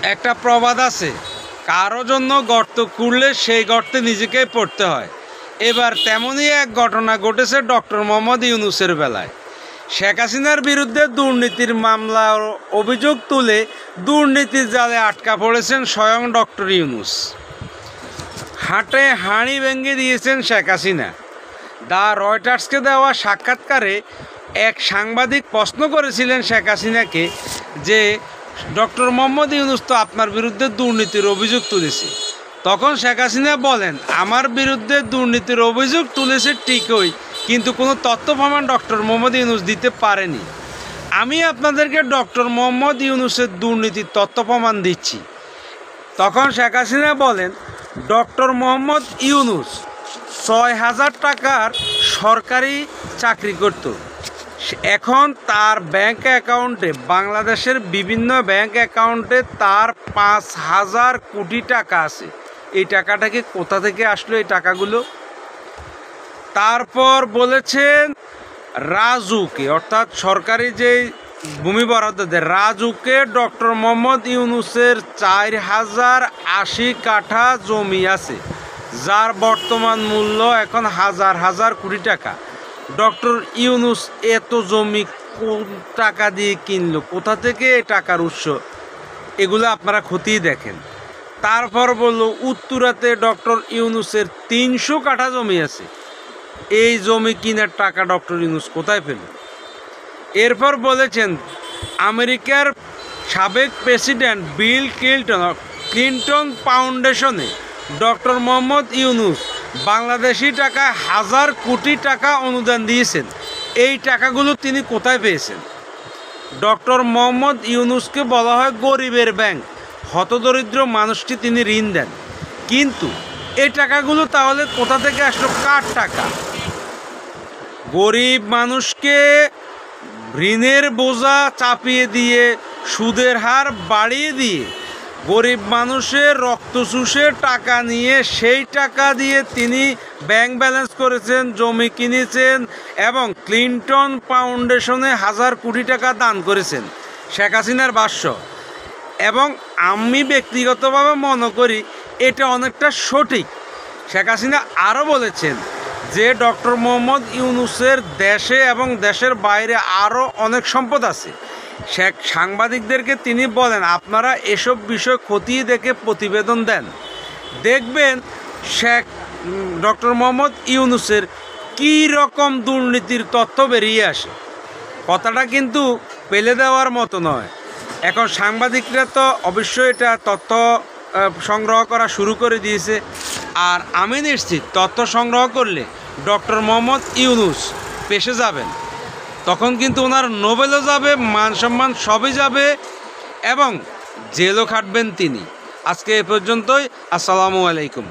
একটা প্রবাদ আছে, কারো জন্য গর্ত খুঁড়লে সেই গর্তে নিজেকেই পড়তে হয়। এবার তেমনই এক ঘটনা ঘটেছে ডক্টর মোহাম্মদ ইউনূসের বেলায়। শেখ হাসিনার বিরুদ্ধে দুর্নীতির মামলার অভিযোগ তুলে দুর্নীতির জালে আটকা পড়েছেন স্বয়ং ডক্টর ইউনূস। হাটে হাঁড়ি ভেঙে দিয়েছেন শেখ হাসিনা। দ্য রয়টার্সকে দেওয়া সাক্ষাৎকারে এক সাংবাদিক প্রশ্ন করেছিলেন শেখ হাসিনাকে যে ডক্টর মোহাম্মদ ইউনূস তো আপনার বিরুদ্ধে দুর্নীতির অভিযোগ তুলেছে। তখন শেখ হাসিনা বলেন, আমার বিরুদ্ধে দুর্নীতির অভিযোগ তুলেছে ঠিকই, কিন্তু কোনো তথ্য প্রমাণ ডক্টর মোহাম্মদ ইউনূস দিতে পারেনি। আমি আপনাদেরকে ডক্টর মোহাম্মদ ইউনূসের দুর্নীতির তথ্য প্রমাণ দিচ্ছি। তখন শেখ হাসিনা বলেন, ডক্টর মোহাম্মদ ইউনূস ৬,০০০ টাকার সরকারি চাকরি করত। এখন তার ব্যাংক অ্যাকাউন্টে, বাংলাদেশের বিভিন্ন ব্যাংক অ্যাকাউন্টে তার ৫,০০০ কোটি টাকা আছে। এই টাকাটাকে কোথা থেকে আসলো এই টাকাগুলো? তারপর বলেছেন রাজুকে, অর্থাৎ সরকারি যে ভূমি বরাদ্দ দেয় রাজুকে ডক্টর মোহাম্মদ ইউনূসের ৪,০৮০ কাঠা জমি আছে, যার বর্তমান মূল্য এখন হাজার হাজার কোটি টাকা। ডক্টর ইউনূস এত জমি কোন টাকা দিয়ে কিনলো, কোথা থেকে এই টাকার উৎস, এগুলো আপনারা খতিয়ে দেখেন। তারপর বলল উত্তরাতে ডক্টর ইউনূসের ৩০০ কাঠা জমি আছে। এই জমি কিনার টাকা ডক্টর ইউনূস কোথায় পেল? এরপর বলেছেন আমেরিকার সাবেক প্রেসিডেন্ট বিল ক্লিন্টন ফাউন্ডেশনে ডক্টর মোহাম্মদ ইউনূস বাংলাদেশি টাকা ১,০০০ কোটি টাকা অনুদান দিয়েছেন। এই টাকাগুলো তিনি কোথায় পেয়েছেন? ডক্টর মোহাম্মদ ইউনূসকে বলা হয় গরিবের ব্যাংক, হতদরিদ্র মানুষকে তিনি ঋণ দেন। কিন্তু এই টাকাগুলো তাহলে কোথা থেকে আসলো, কার টাকা? গরিব মানুষকে ঋণের বোঝা চাপিয়ে দিয়ে, সুদের হার বাড়িয়ে দিয়ে, গরিব মানুষের রক্ত চুষে টাকা নিয়ে সেই টাকা দিয়ে তিনি ব্যাংক ব্যালেন্স করেছেন, জমি কিনেছেন এবং ক্লিন্টন ফাউন্ডেশনে ১,০০০ কোটি টাকা দান করেছেন, শেখ হাসিনার ভাষ্য। এবং আমি ব্যক্তিগতভাবে মনে করি এটা অনেকটা সঠিক। শেখ হাসিনা আরও বলেছেন যে ডক্টর মোহাম্মদ ইউনূসের দেশে এবং দেশের বাইরে আরও অনেক সম্পদ আছে। সাংবাদিকদেরকে তিনি বলেন, আপনারা এসব বিষয় খতিয়ে দেখে প্রতিবেদন দেন, দেখবেন ডক্টর মোহাম্মদ ইউনূসের কী রকম দুর্নীতির তথ্য বেরিয়ে আসে। কথাটা কিন্তু ফেলে দেওয়ার মতো নয়। এখন সাংবাদিকরা তো অবশ্যই এটা তথ্য সংগ্রহ করা শুরু করে দিয়েছে। আর আমি নিশ্চিত তথ্য সংগ্রহ করলে ডক্টর মোহাম্মদ ইউনূস পেশে যাবেন, তখন কিন্তু ওনার নোবেলও যাবে, মান সম্মান সবই যাবে এবং জেলও খাটবেন তিনি। আজকে এ পর্যন্তই। আসসালামু আলাইকুম।